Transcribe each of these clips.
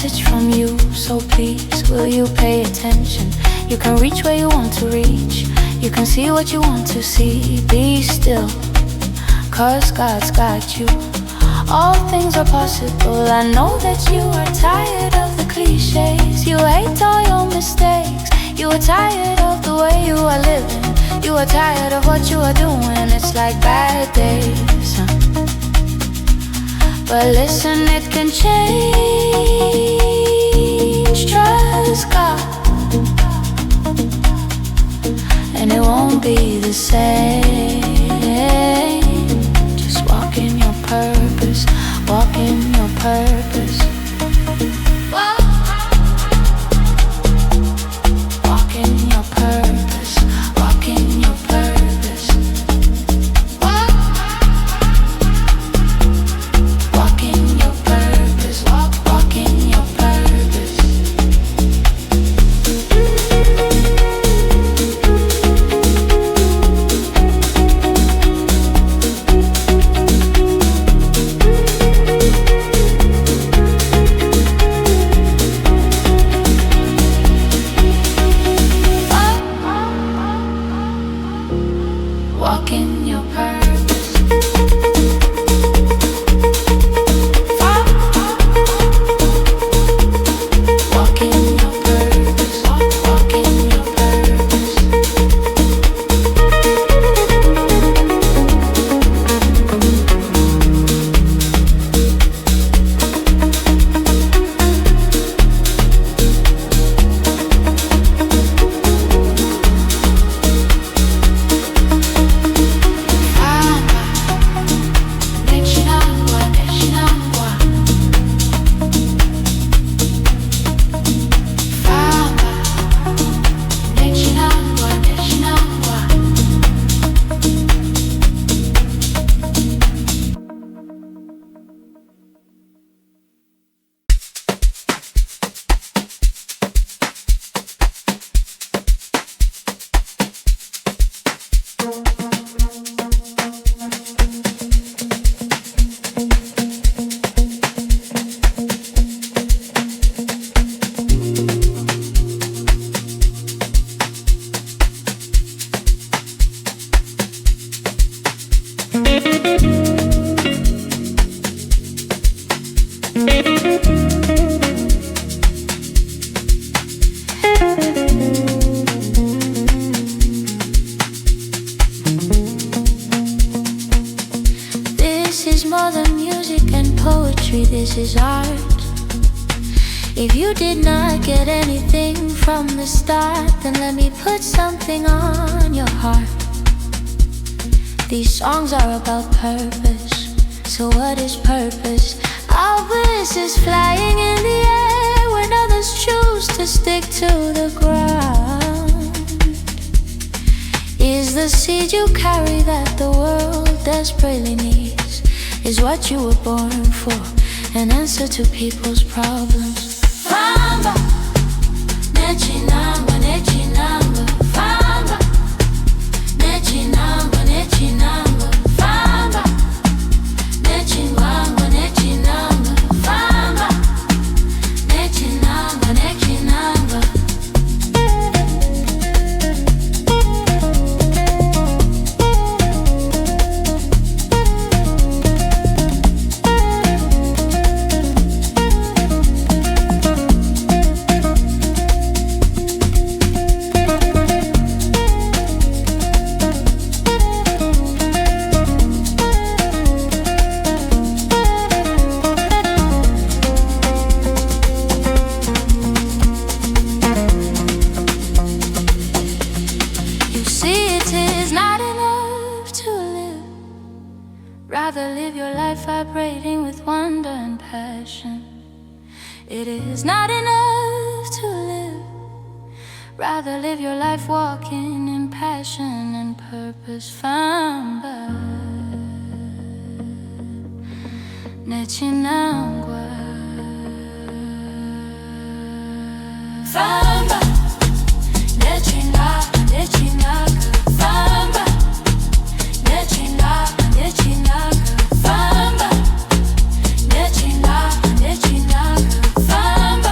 message from you, so please, will you pay attention? You can reach where you want to reach. You can see what you want to see. Be still, 'cause God's got you. All things are possible. I know that you are tired of the cliches. You hate all your mistakes. You are tired of the way you are living. You are tired of what you are doing. It's like bad days, huh? But listen, it can change. Trust God, and it won't be the same. Just walk in your purpose. Walk in your purpose. Walk in your purpose. Walk in your purpose. Walk in your purpose. Walk in your purpose. Walk in your purpose. Walk in your purpose. Walk in your purpose. This is more than music and poetry, this is art. If you did not get anything from the start, then let me put something on your heart. These songs are about purpose. So what is purpose? Our bliss is flying in the air when others choose to stick to the ground. Is the seed you carry that the world desperately needs? Is what you were born for an answer to people's problems? Famba, nechinamba, nechinamba. Famba, nechinamba, nechinamba. Famba, nechinamba, nechinamba. Famba, nechinamba, nechinamba. Rather live your life vibrating with wonder and passion. It is not enough to live. Rather live your life walking in passion and purpose. Famba, nechinangwa. Famba, nechinangwa, nechinangwa. Famba, nechinangwa, nechinangwa. Famba, nechinangwa, nechinangwa. Famba.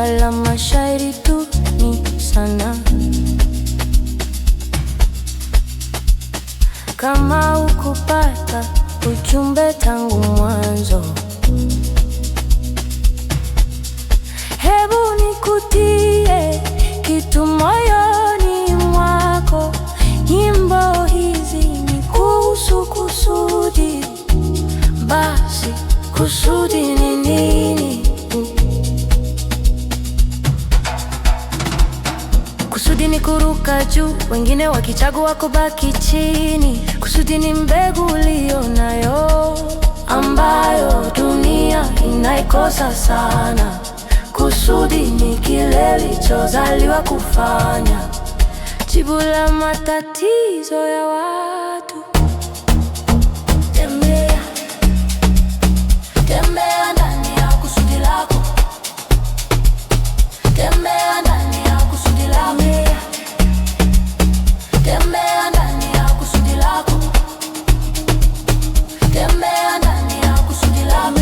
wala mashairi tu ni sana. Kama ukupata ujumbe tangu mwanzo, hebu nikutie kitu moyoni mwako. Nyimbo hizi ni kuhusu kusudi. Basi kusudi ni nini? Kusudi ni kuruka juu, wengine wakichagua kubaki chini. Kusudi ni mbegu ulio nayo, ambayo dunia inaikosa sana. Kusudi ni kile ulichozaliwa kufanya, jibu la matatizo ya watu. Tembea, tembea ndani ya kusudi lako. Tembea ndani ya kusudi lako. Tembea ndani ya kusudi lako. Tembea ndani ya kusudi lako.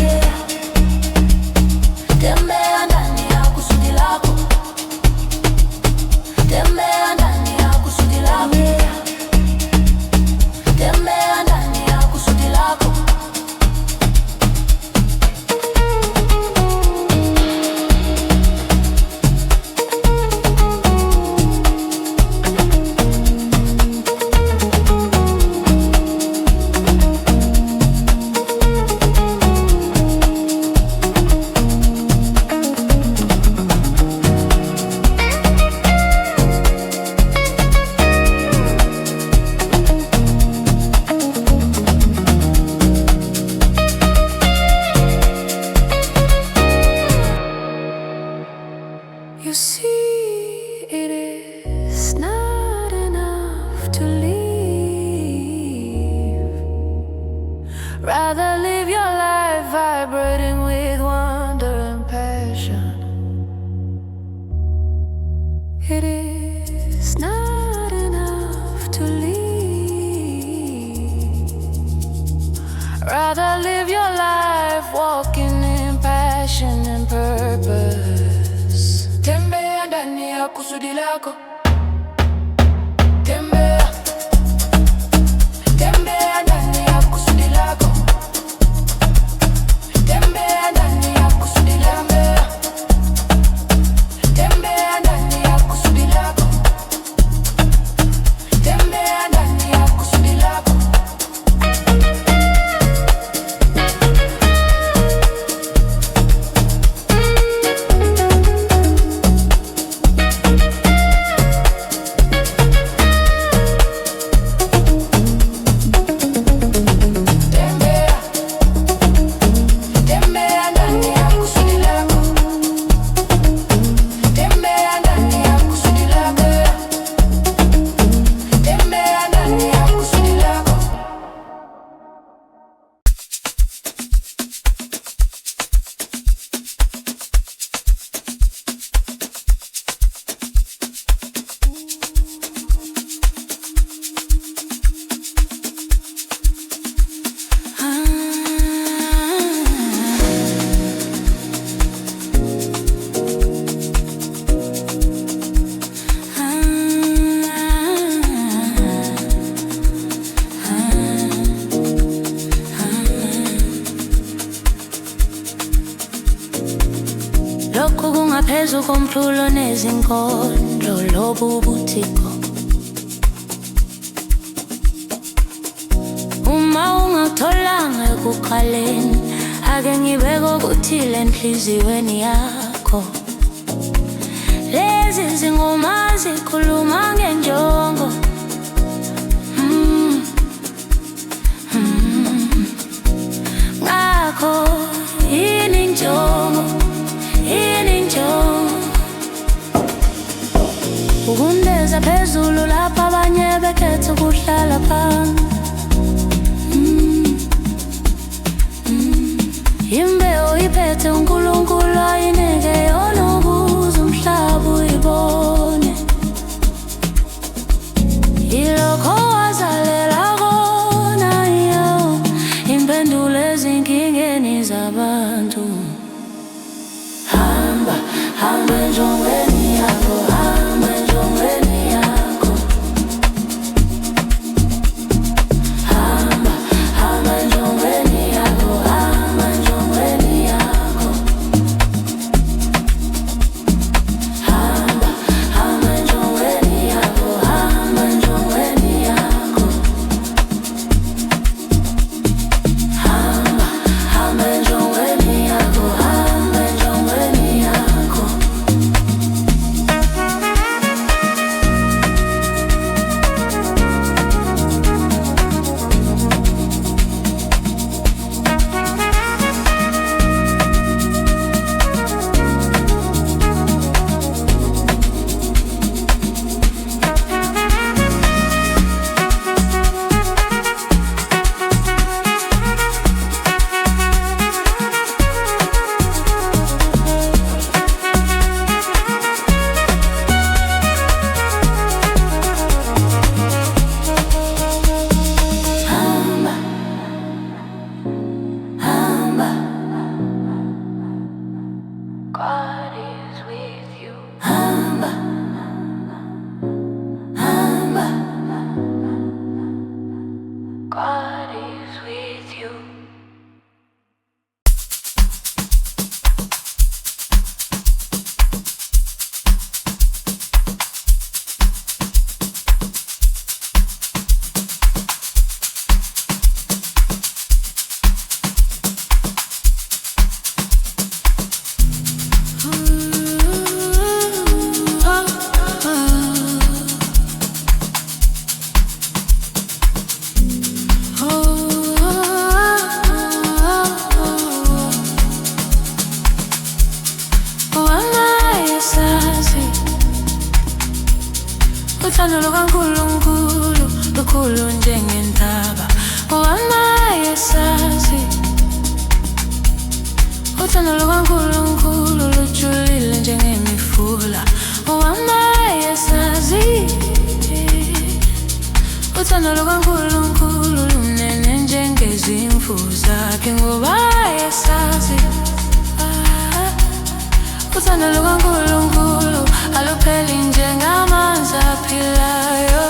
Tembea ndani ya kusudi lako. Tembea ndani ya kusudi lako. Tembea ndani ya kusudi lako. You see, it is not enough to live. Rather live your life vibrating with wonder and passion. It is not enough to live. Rather live your life walking in passion and purpose. Tembea ndani ya kusudi lako. Tembea, tembea ndani ya kusudi lako. Tembea ndani ya kusudi lako. Tembea ndani ya kusudi lako. Tembea ndani ya kusudi lako. Lokhu kungaphezu komhlulo nezinkondlo, lobu buthiko. Uma ungatholanga ekuqaleni, ake ngibeke okuthile enhliziyweni yakho. Lezi zingoma zikhuluma ngenjongo. Ngakho yini injongo? Ukundeza phezulu lapha abanye bekhetha ukuhlala phansi. Imbewu iphethe uNkulunkulu ayinike yona ukuze umhlaba uyibone. Ilokho wazalela kona yo, impendulo ezinkingeni zabantu. Hamba, hamba Uthando lukaNkulunkulu lukhulu njengentaba owamayesazi. Uthando lukaNkulunkulu lujulile njengemifula owamayesazi. Uthando lukaNkulunkulu lunene njengezimvu zakhe ngoba yesazi. Uthando lukaNkulunkulu alupheli njengamanzi aphilayo.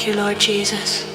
Thank you, Lord Jesus.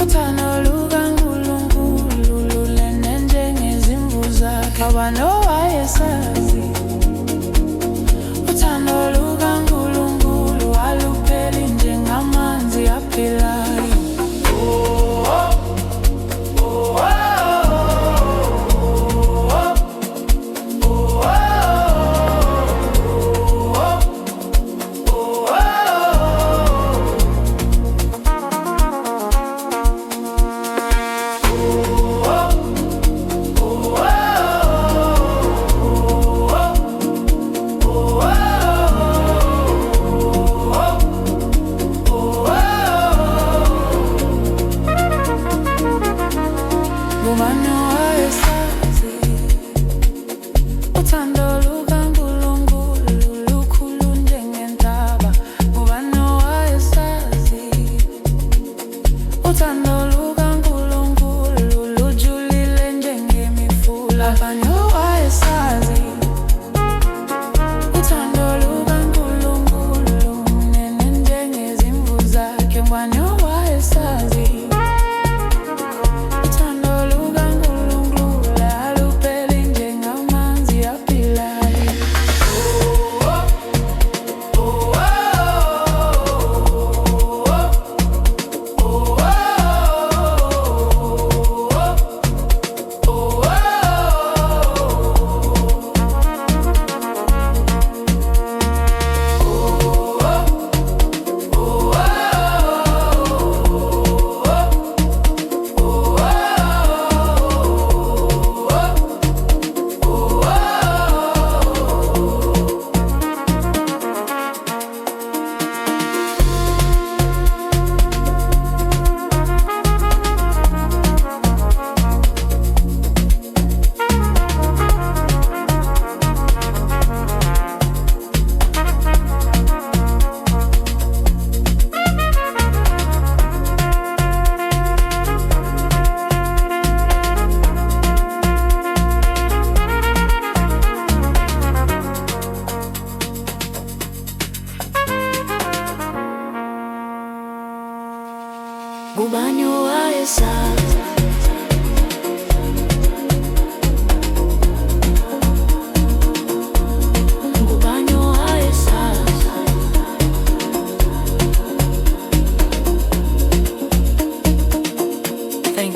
Uthando lukaNkulunkulu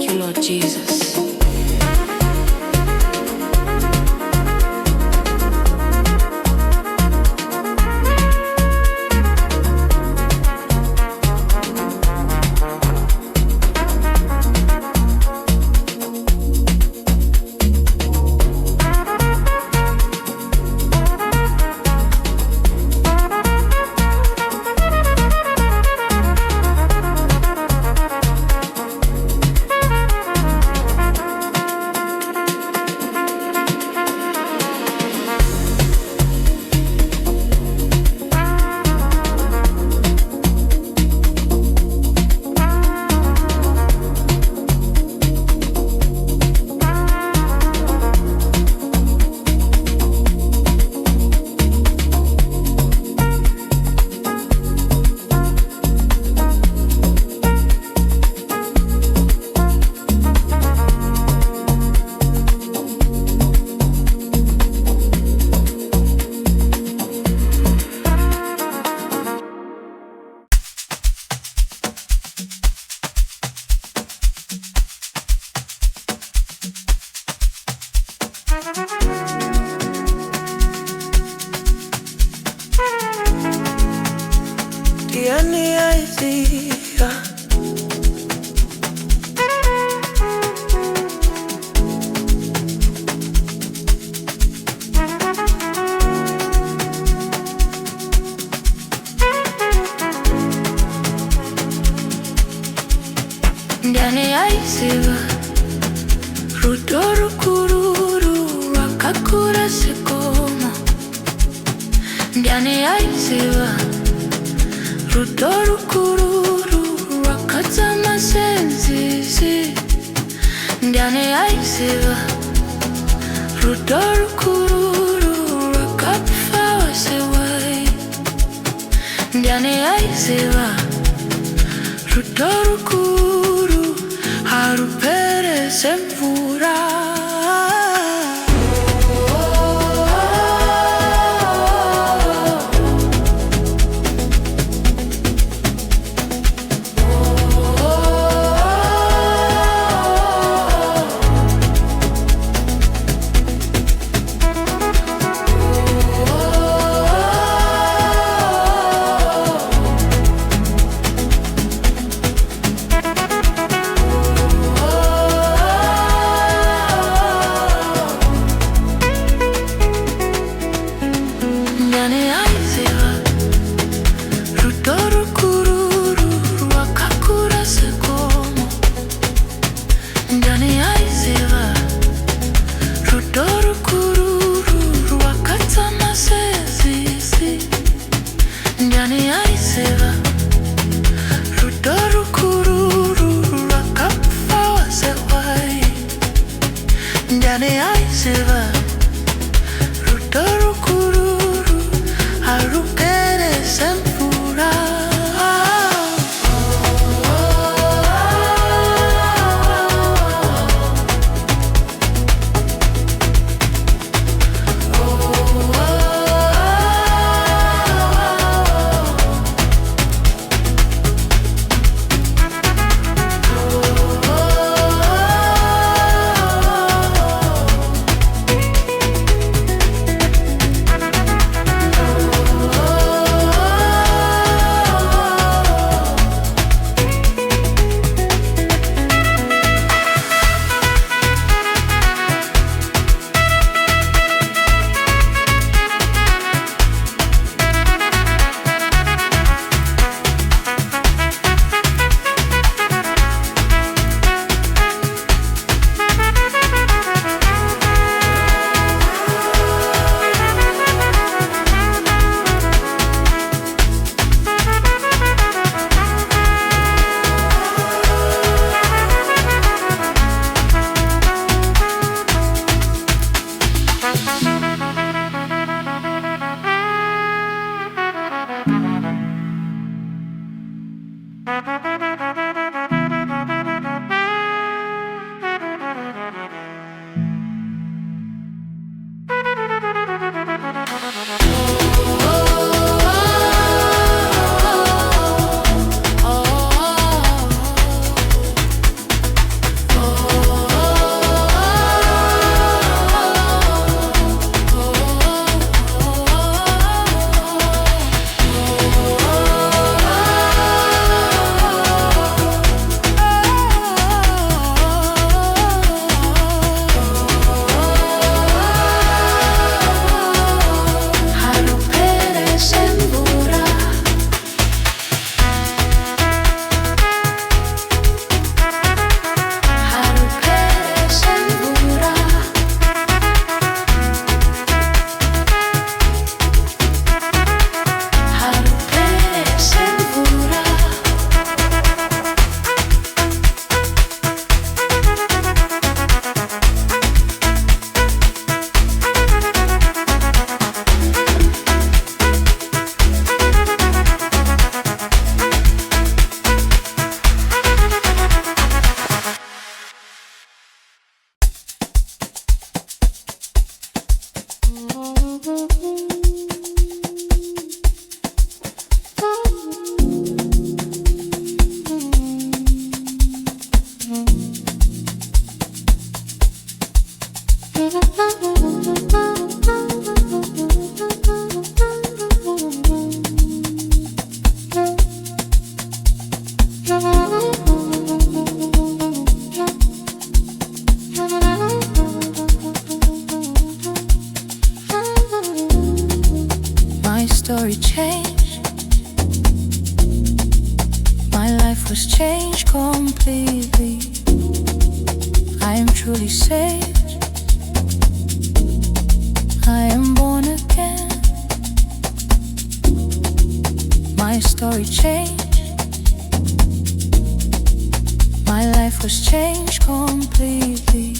Thank you, Lord Jesus. Ndani ya isiwa rudoro kururu wakakura sikoma. Ndani ya isiwa rudoro kururu wakata masenzizi. Ndani ya isiwa rudoro kururu wakafa wasewai. Ndani ya isiwa rudoro kururu harupere semvura. My story changed. My life was changed completely. I am truly saved. I am born again. My story changed. My life was changed completely.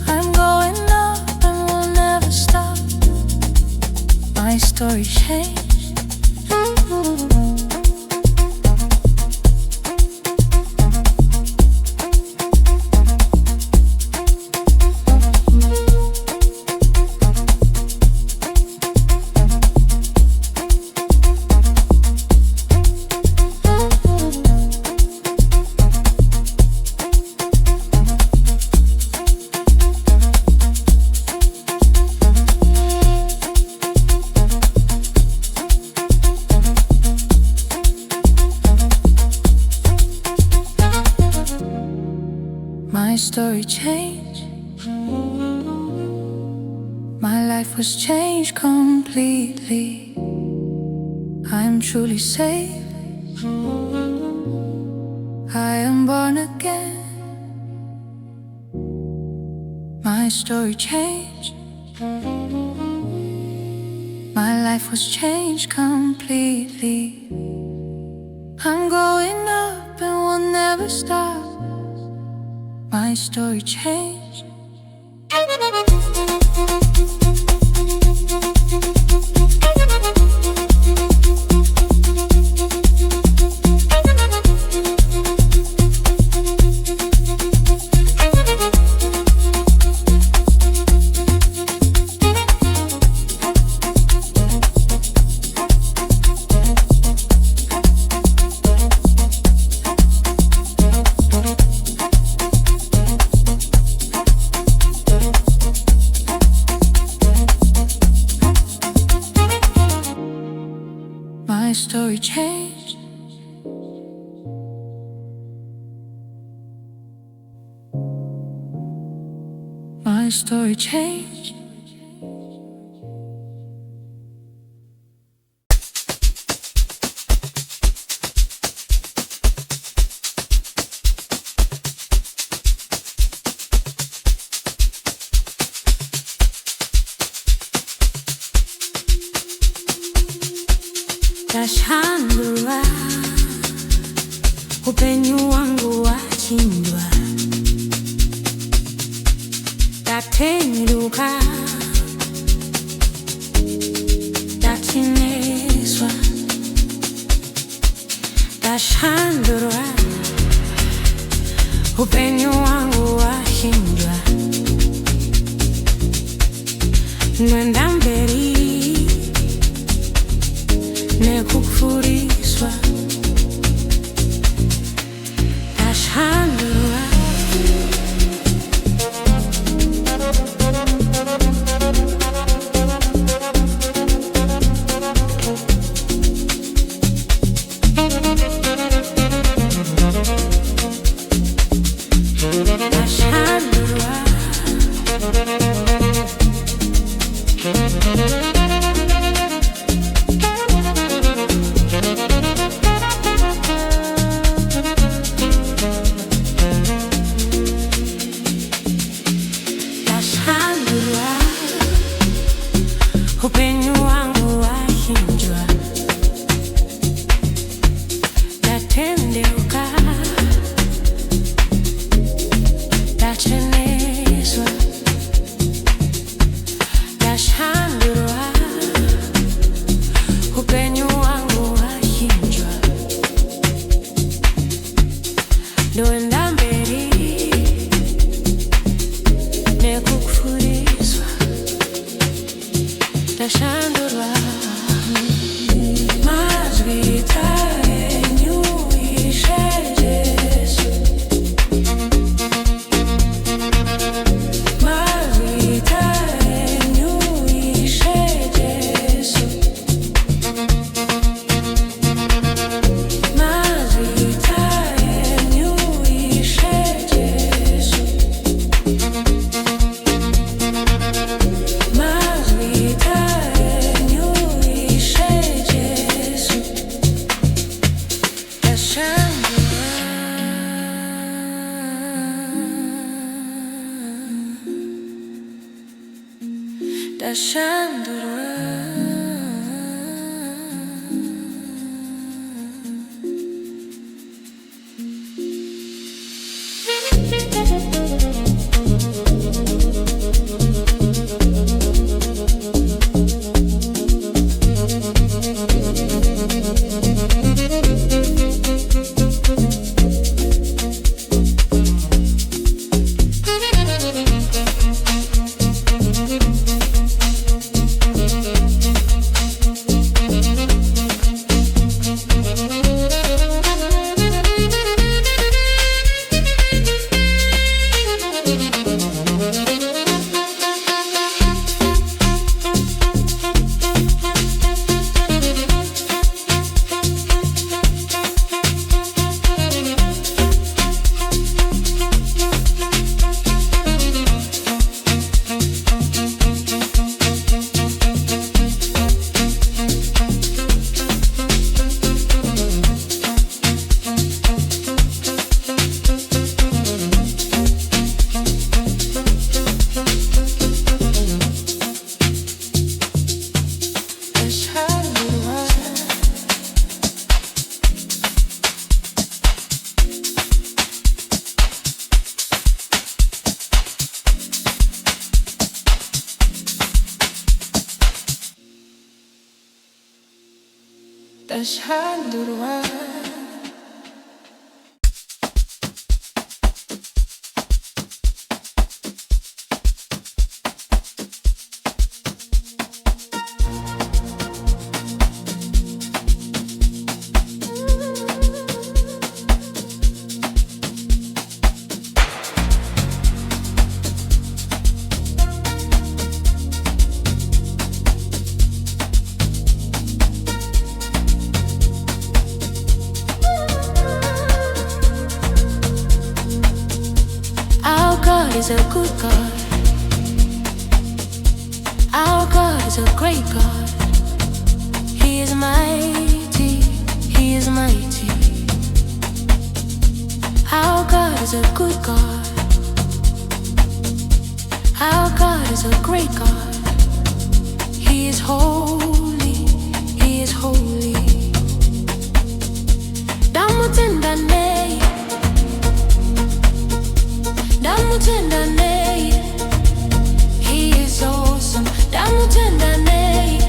I'm going up and will never stop. My story changed. My story changed. My life was changed completely. I'm truly saved. I am born again. My story changed. My life was changed completely. I'm going up and will never stop. My story changed. My story changed. My story changed. Tashandura, upenyu wangu wachinjwa, tatenduka, tachineswa. Tashandura, upenyu wangu wachinjwa, nwenda mberi nekufuriswa. Tashandura, upenyu wangu wachinjwa, tatendeuka, tacheneswa. أشهد الوعد. God is a good God. Our God is a great God. He is mighty, He is mighty. Our God is a good God. Our God is a great God. He is holy, He is holy. Damutendane, damutendane. He is awesome. Damutendane,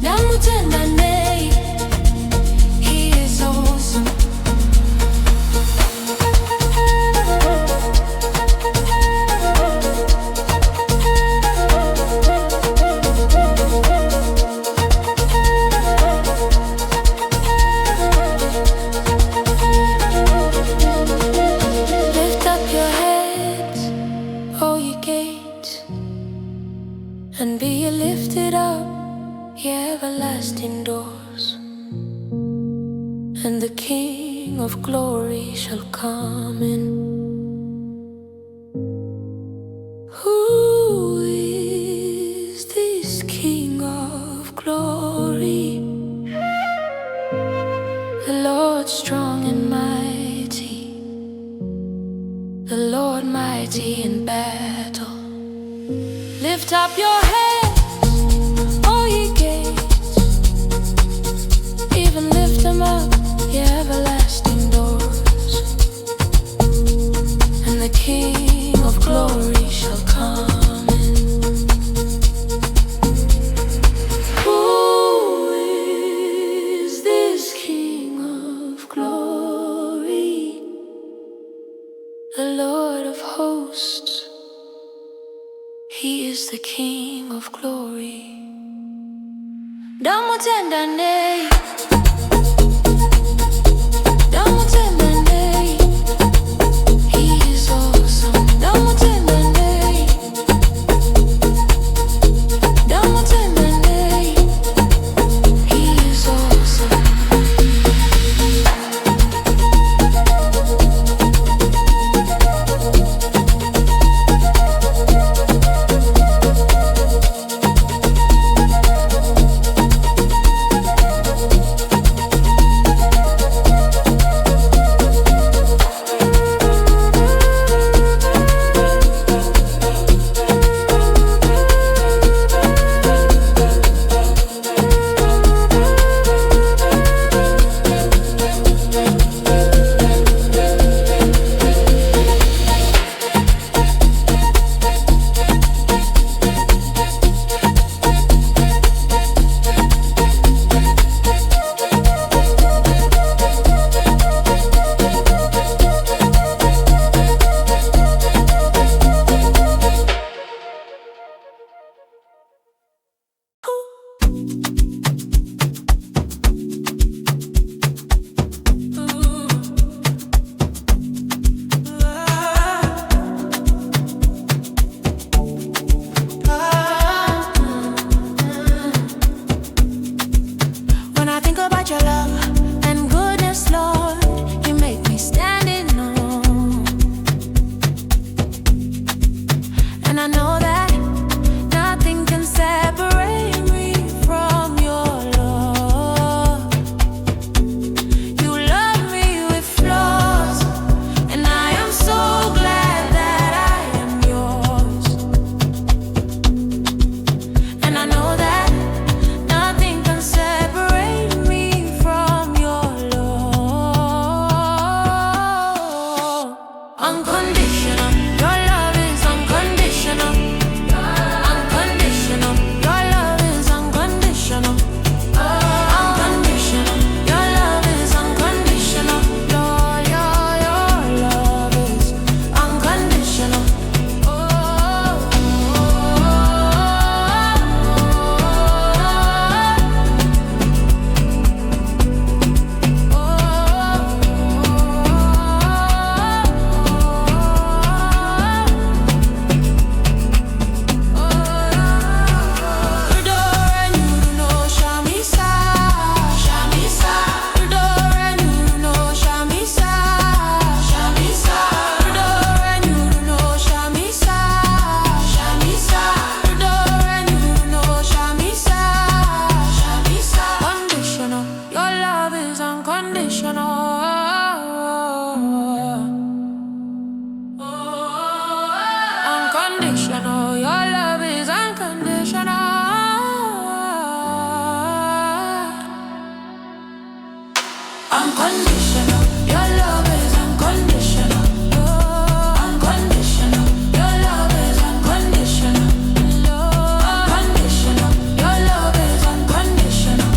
damutendane. He is awesome. And be ye lifted up, ye everlasting doors, and the King of glory shall come in. Who is this King of glory? The Lord strong and mighty, the Lord mighty in battle. Lift up your heads, all ye gates, even lift them up, ye everlasting doors, and the King of glory shall come in. Who is this King of glory? The Lord of hosts. He is the King of glory. Damutendane, damutendane. He is awesome. Damutendane, damutendane. He is awesome. Unconditional, your love is unconditional. Unconditional, your love is unconditional. Unconditional, your love is unconditional. Your love is unconditional. Unconditional, your love is unconditional. Unconditional, your love is unconditional. Unconditional, your love is unconditional. Unconditional, your love is unconditional. Your love is unconditional.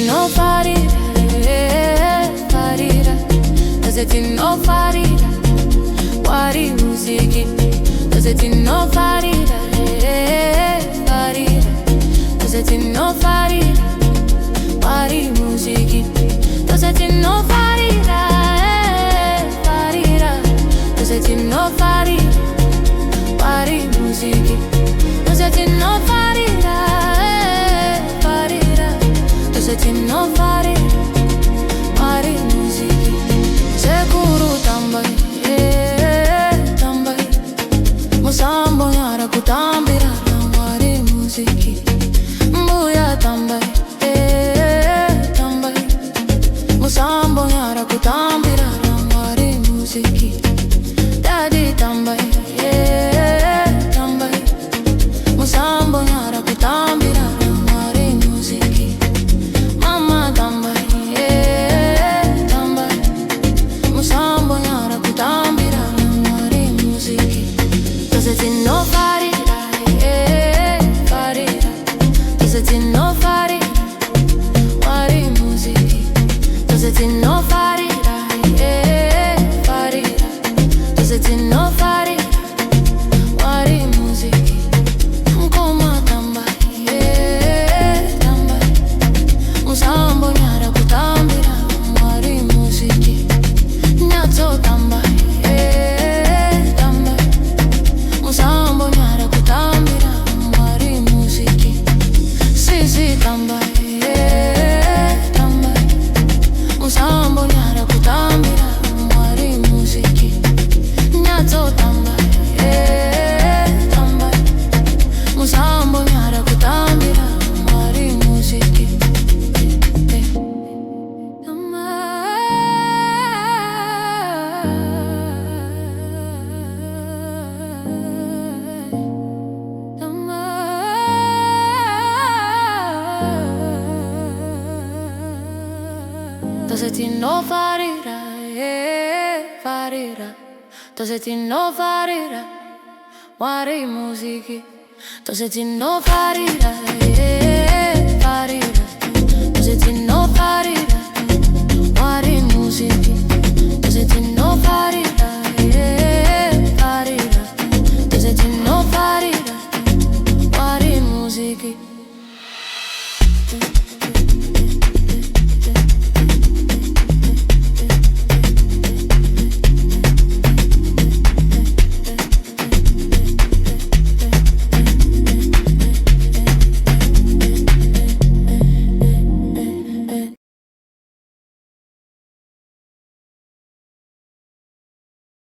No farira, farira. Does it no farira? Wari musiki. Does it no farira, farira? Does it no farira? Wari musiki. Does it no farira, farira? Does it no farira? Wari musiki. Does it no farira, farira? Does it no farira? Wari musiki. Seguro tambai, tambai. Musambo yara kutambira, wari musiki. Mbuya tambai, tambai. Musambo yara kutambira, wari musiki. Daddy tambai, tambai. Musambo yara kutambira, wari musiki. Mama tambai, tambai. Musambo yara kutambira, wari musiki. Does it no farira, farira? Does it no farira, wari musiki? Does it no farira, farira? Does it no farira, wari musiki? Mkoma tambai, tambai. Musambo yara kutambira, wari musiki. Nyato tambai, tambai. Musambo yara kutambira, wari musiki. Sisi tambai, tambai. Musambo yara kutambira, wari musiki. Nyato tambai, tambai. Musambo yara kutambira, wari musiki. Does it no farira, farira? Does it no farira, wari musiki? Does it no farira, farira? Does it no farira, wari musiki? Does it no farira?